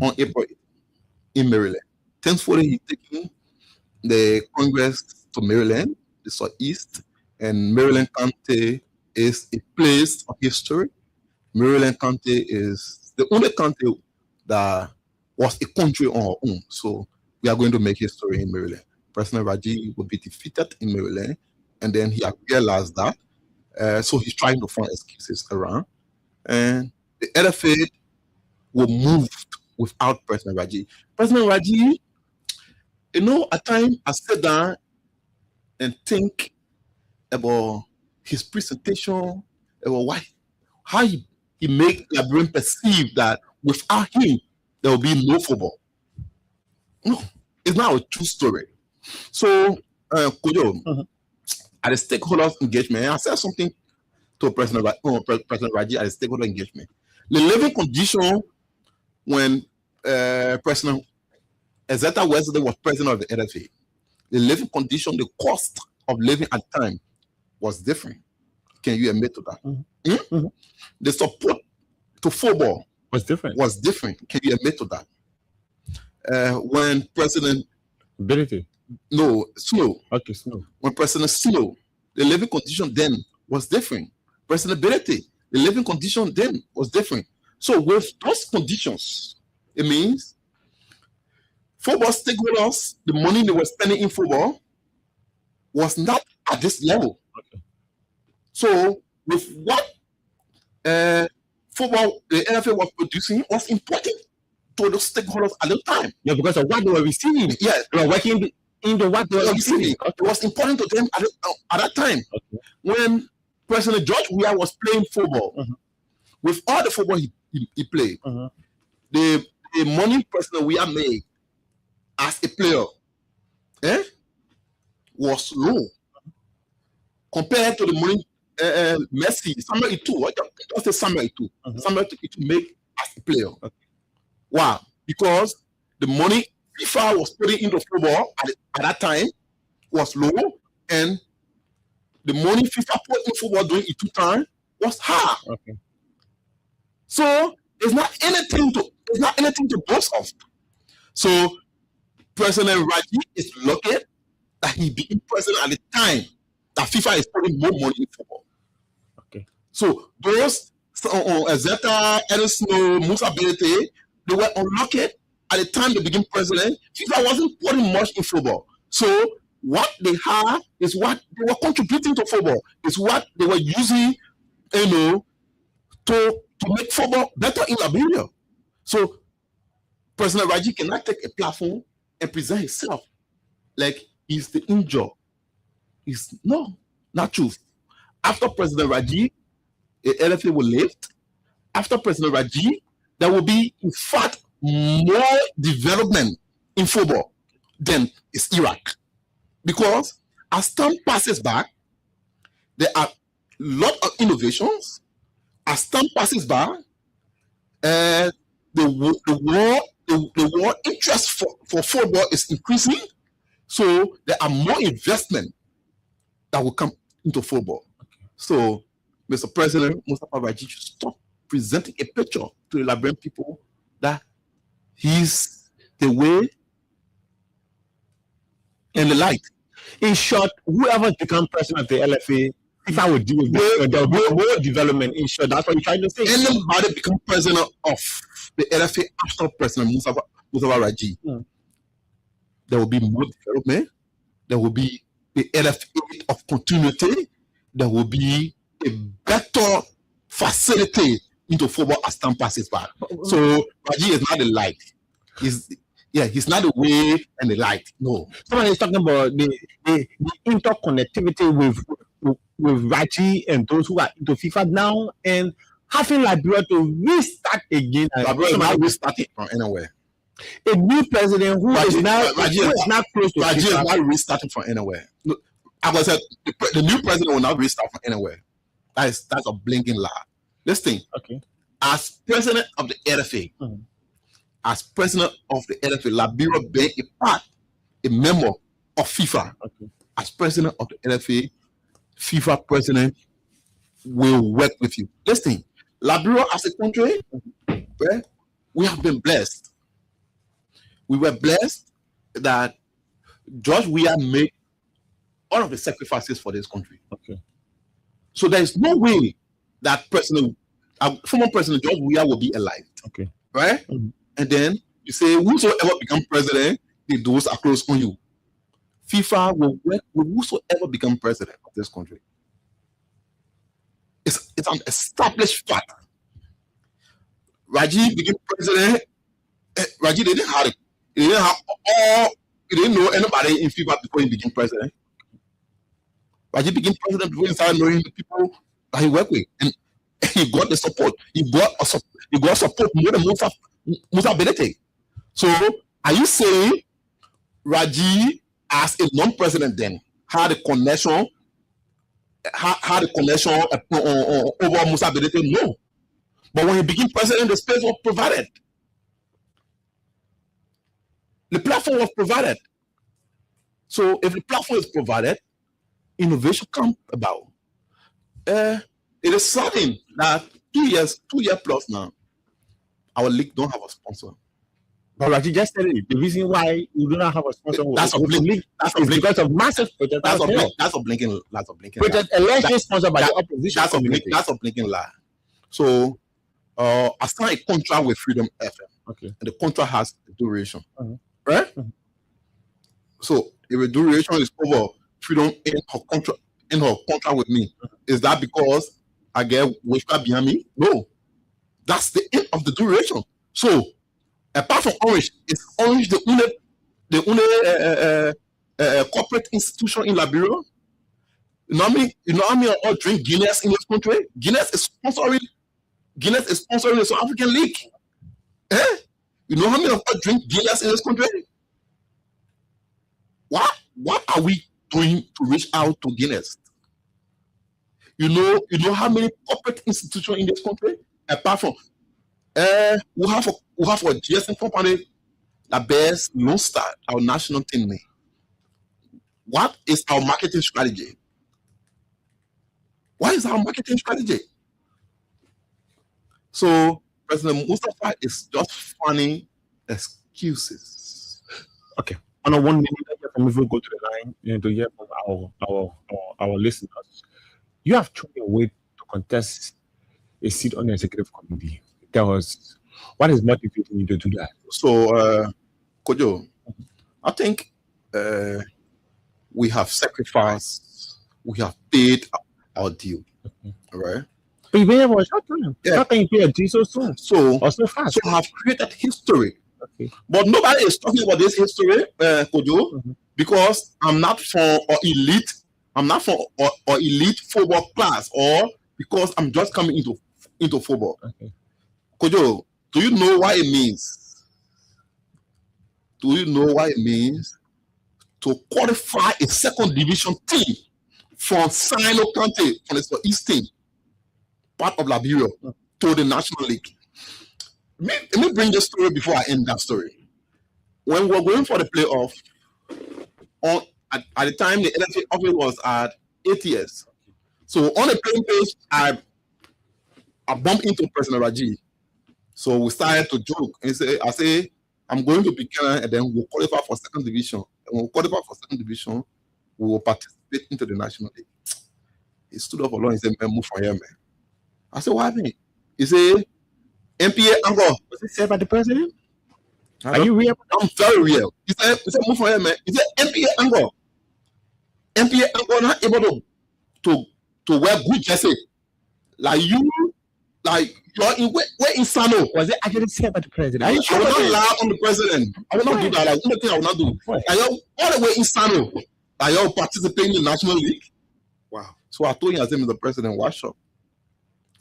on April 8th in Maryland. Thankfully, he's taking the Congress to Maryland, the Southeast, and Maryland County is a place of history. Maryland County is the only county that was a country on our own. So we are going to make history in Maryland. President Raji will be defeated in Maryland, and then he realized that. So he's trying to find excuses around. And the LFA will move without President Raji. President Raji, at times I sit down and think about his presentation, about how he made Liberian perceive that without him, there will be no football. No, it's not a true story. So, Kojo, at the stakeholders engagement, I said something to President Raji at the stakeholder engagement. The living condition when President Ezeta Wesley was president of the LFA, the living condition, the cost of living at the time was different. Can you admit to that? The support to football was different. Can you admit to that? When President Snow. When President Snow, the living condition then was different. President Berete, the living condition then was different. So with those conditions, it means football stakeholders, the money they were spending in football was not at this level. So with what football the LFA was producing was important to the stakeholders at the time. Yeah, because of what they were receiving. Yeah, they were working into what they were receiving. It was important to them at that time. When President George Weah was playing football, with all the football he played, the money President Weah made as a player was low compared to the money Messi, Samuel Eto'o, just say Samuel Eto'o, Samuel Eto'o make as a player. Wow, because the money FIFA was putting into football at that time was low, and the money FIFA put in football during its time was high. So it's not anything to boast of. So President Raji is lucky that he became president at the time that FIFA is putting more money in football. So those Ezeta, Snow, Musa Berete, they were unlucky at the time they became president. FIFA wasn't putting much in football. So what they had is what they were contributing to football. It's what they were using, to make football better in Liberia. So President Raji cannot take a platform and present himself like he's the injured. Not true. After President Raji, the LFA will lift. After President Raji, there will be, in fact, more development in football than is Iraq. Because as time passes by, there are a lot of innovations. As time passes by, the war interest for football is increasing. So there are more investment that will come into football. So, Mr. President, Mustafa Raji should stop presenting a picture to the Liberian people that he's the way and the light. In short, whoever becomes president of the LFA, if I would do it, there will be more development. In short, that's what you're trying to say. Anybody become president of the LFA after President Mustafa Raji, there will be more development. There will be the LFA of continuity. There will be a better facility into football as time passes by. So Raji is not the light. He's not the way and the light. No. Someone is talking about the interconnectivity with Raji and those who are into FIFA now, and having Liberia to restart again. Liberia is not restarting from anywhere. A new president who is now close to Raji FIFA. is not restarting from anywhere. No, I said the new president will not restart from anywhere. That's a blinking lie. Listen, as president of the LFA, Liberia being a member of FIFA. As president of the LFA, FIFA president will work with you. Listen, Liberia as a country, we have been blessed. We were blessed that George Weah made all of the sacrifices for this country. So there is no way that former President George Weah will be alive. Right? and then you say whosoever become president, those are close on you. FIFA will work with whosoever become president of this country. It's an established fact. Rajiv became president. Rajiv didn't have it. He didn't know anybody in FIFA before he became president. Rajiv became president before he started knowing the people that he worked with, and he got the support. He got support more than Musa Benete. So, are you saying Rajiv, as a non-president, then had a connection over Musa Benete? No. But when he became president, the space was provided. The platform was provided. So if the platform is provided, innovation comes about. It is certain that 2 years plus now, our league don't have a sponsor. But like you just said it, the reason why you do not have a sponsor is because of massive projects. That's a blinking project allegedly sponsored by the opposition. That's a blinking lie. So I signed a contract with Freedom FM. Okay. And the contract has a duration. Uh-huh. Right? Uh-huh. So if the duration is over, Freedom in her contract with me, is that because I get witchcraft behind me? No. That's the end of the duration. So apart from Orange, is Orange the only corporate institution in Liberia? You know how many all drink Guinness in this country? Guinness is sponsoring the South African League. You know how many of us drink Guinness in this country? What are we doing to reach out to Guinness? You know how many corporate institutions in this country? Apart from we have a GSM company that bears Lone Star, our national team name. What is our marketing strategy? What is our marketing strategy? So President Mustafa is just funny excuses. Okay. On a 1 minute, we will go to the line to hear from our listeners. You have chosen a way to contest a seat on the executive committee. Tell us what is motivating you to do that. So, Kojo, I think we have sacrificed, we have paid our due, right? But you've been here for a short time. Yeah. How can you pay a due so soon? So fast? So have created history. Okay. But nobody is talking about this history, Kojo, because I'm not from or elite. I'm not from or elite football class, or because I'm just coming into football. Okay. Kojo, do you know what it means? Do you know what it means to qualify a second division team from Sino County, from the East team, part of Liberia, to the National League? Let me bring this story before I end that story. When we were going for the playoff, at the time the NFA office was at 8 years. So on the playing page, I bumped into President Rajiv. So we started to joke and I say, I'm going to Buchanan and then we'll qualify for second division. And when we qualify for second division, we will participate into the National League. He stood up alone and said, man, move from here, man. I said, what happened? He said, MPA Ango. Was it said by the president? Are you real? I'm very real. He said, move from here, man. He said, MPA Ango. MPA Ango not able to wear good jersey. Like you're in Sano. Was it actually said by the president? I will not lie on the president. I will not do that. Like, one thing I will not do. Like, all the way in Sano, like, you're participating in the National League. Wow. So I told him, as him, the president, watch up.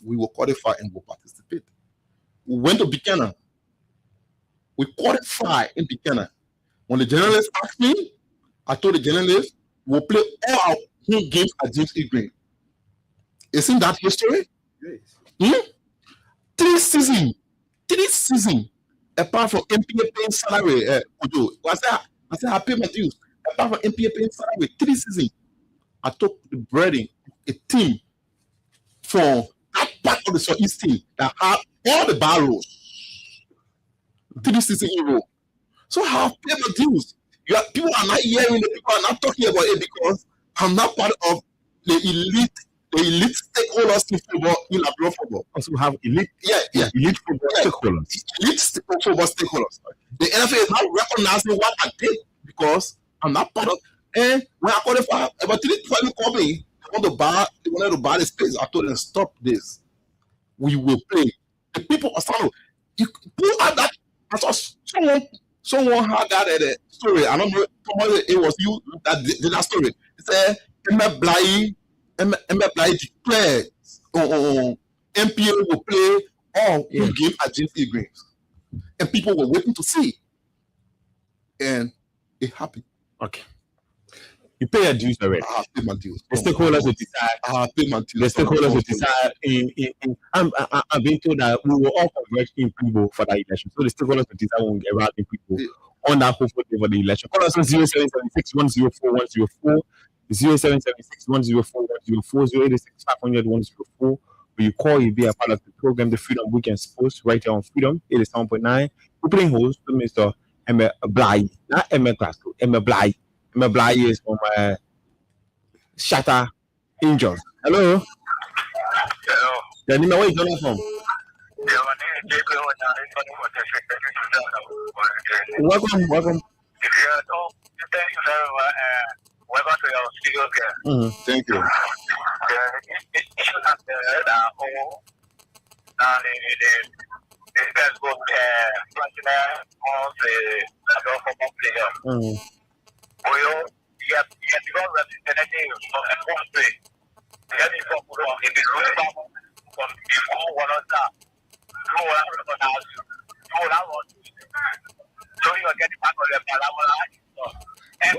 We will qualify and will participate. We went to Buchanan. We qualified in Buchanan. When the journalist asked me, I told the journalist, we'll play all our home games at James E. Green. Isn't that history? Yes. 3 seasons, apart from MPA paying salary, I said, I pay my dues. Apart from MPA paying salary, 3 seasons, I took the breading, a team from that part of the Southeast team that had all the barrels. 3 seasons in a row. So I have paid my dues. People are not hearing it, people are not talking about it because I'm not part of the the elite stakeholders in football, in Liberia football. Also have elite elite football stakeholders. Elite football stakeholders. The NFA is not recognizing what I did because I'm not part of. And when I qualified, about 3 called me, they wanted to buy the space. I told them, stop this. We will play. The people are saying, you pull out that. I saw someone had that story. I don't know, it was you that did that story. It said, MBLI declared MPA will play all games against Eagles. And people were waiting to see. And it happened. Okay. You pay your dues already. I have paid my dues. The stakeholders will decide. I have paid my dues. The stakeholders will decide. I'm being told that we will all converge in people for that election. So the stakeholders will decide when we get around in people on that hopeful day for the election. Call us on 0776 104 104, 0776 104 104, 086 500 104. When you call, you'll be a part of the program, the Freedom Weekend Sports, right here on Freedom 87.9. Opening host to Mr. Emma Bly, not Emma Glasgow, Emma Bly. My Bly is from Shatter Angels. Hello. Hello. Where you coming from? Welcome. Welcome to your studio here. Thank you. And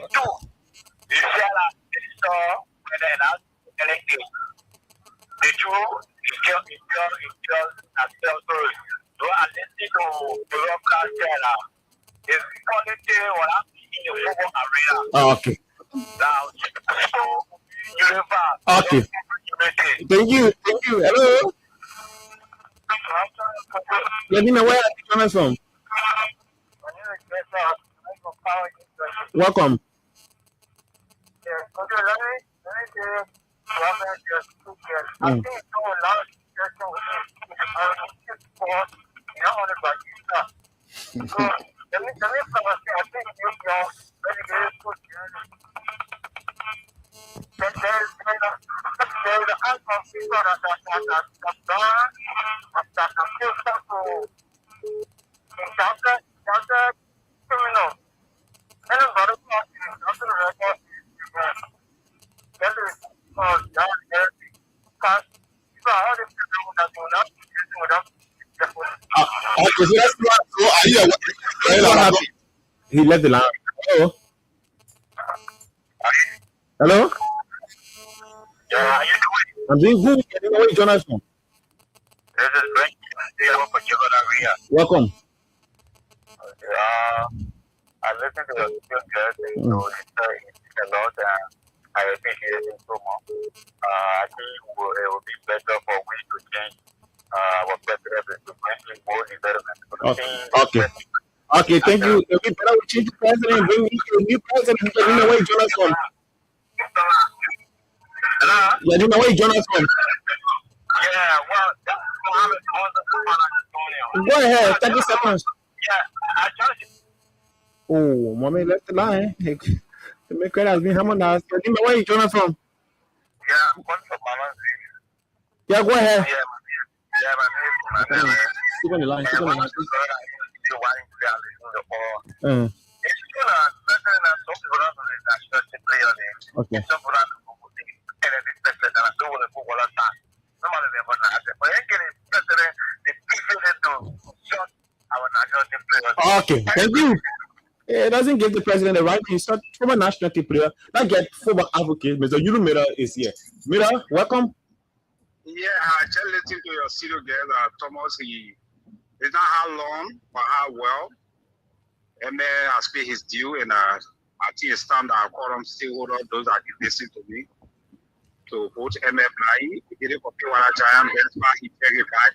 two, you share the two so I listen to the broadcast is quality what I'm in the football arena. Oh, okay. Now, Okay. Thank you. Hello. Let me know where you're coming from. Welcome. Okay, so that's what he left the line. Hello. Hello. I'm doing good. Can you know where you join us from? This is Frank. Welcome. I listen to your podcast, so it's a lot, and I appreciate it so much. I think it will be better for we to change our president to bring more development. Okay, thank you. It will be better we change the president and bring in a new president. You know where you join us from? Hello? Yeah, you know where you join us from? Yeah, well, that's Mohammed. Go ahead, 30 seconds. Yeah, I just. Oh, mommy left the line. The maker has been harmonized. You know where you join us from? Yeah, I'm calling from Malanzi. Yeah, go ahead. Yeah, my name. Stick on the line. Okay. Okay, thank you. It doesn't give the president the right to insult former national team player. Not get football advocate. Mr. Yuru Mira is here. Mira, welcome. Yeah, I just listened to your studio guest, Thomas. It's not how long, but how well. And then I speak his due, and I think it's time that I call them stakeholders, those that can listen to me. To vote MF Blai, he did it for Piwara Giant, he take it back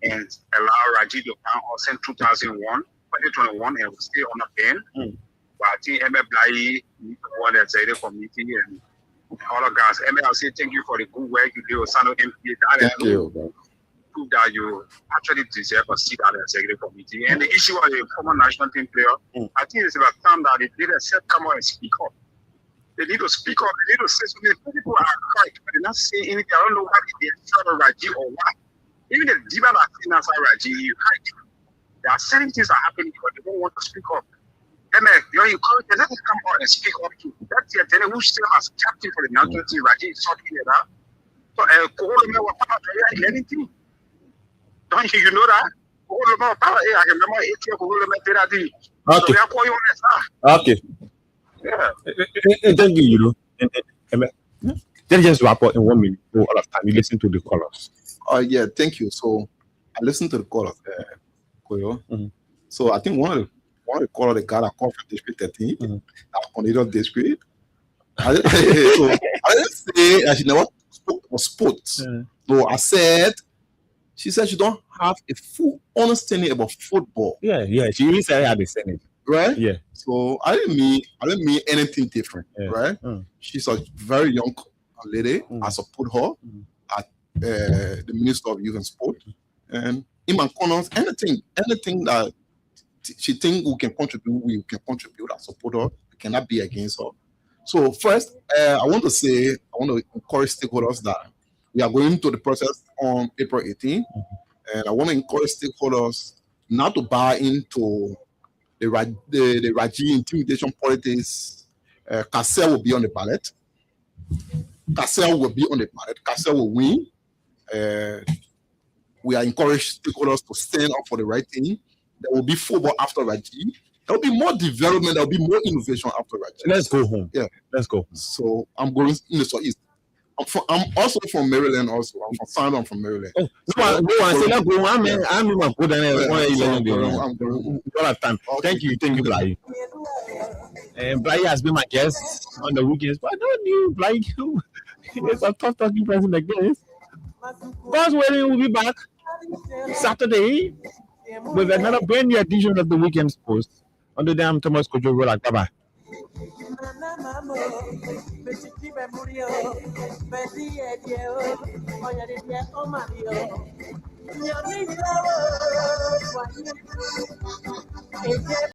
and allow Rajiv to come also in 2021, and will stay on the pen. But I think MF Blai need to go and say the committee and all the guys. And I'll say thank you for the good work you do, Sano MP. Thank you, bro. Prove that you actually deserve a seat at the executive committee. And the issue of the former national team player, I think it's about time that they did accept come out and speak up. They need to speak up. They need to say something. People are quiet, but they're not saying anything. I don't know what they're trying to Raji or what. Even the Divan are saying that's Raji. There are certain things that are happening, but they don't want to speak up. And you encourage them, let them come out and speak up too. That's the Atene who still as captain for the national team, Raji is talking about. So, Koholo was part of anything. Don't you know that? I remember 8 years ago. Okay. Yeah. Thank you, you know. Let's just wrap up in 1 minute. So all of time, you listen to the callers. Yeah, thank you. So I listened to the callers, Koyo. So I think one of the callers, the guy that called from District 13, that on district. So I didn't say that she never spoke about sports. So I said, she said she don't have a full understanding about football. Yeah. She even said I had the Senate. Right? Yeah. So I didn't mean anything different, right? She's a very young lady. I support her at the Minister of Youth and Sport. And in my corners, anything that she think we can contribute, we can contribute. I support her. I cannot be against her. So first, I want to encourage stakeholders that we are going to the process on April 18th. And I want to encourage stakeholders not to buy into the Raji intimidation politics. Cassell will be on the ballot. Cassell will win. We are encouraged stakeholders to stand up for the right thing. There will be football after Raji. There will be more development. There will be more innovation after Raji. Let's go home. Yeah, let's go. So I'm going in the southeast. I'm also from Maryland. I'm from Simon. I'm from Maryland. Oh, no, I say let's go. I'm even good than I'm going. Time. Thank you, Blai. And Blai has been my guest on the weekends, but I don't know Blai. It's a tough talking person like this. God's willing, we'll be back Saturday with another brand new edition of the Weekends Post. Under them, Thomas Kojo Rola. Bye-bye.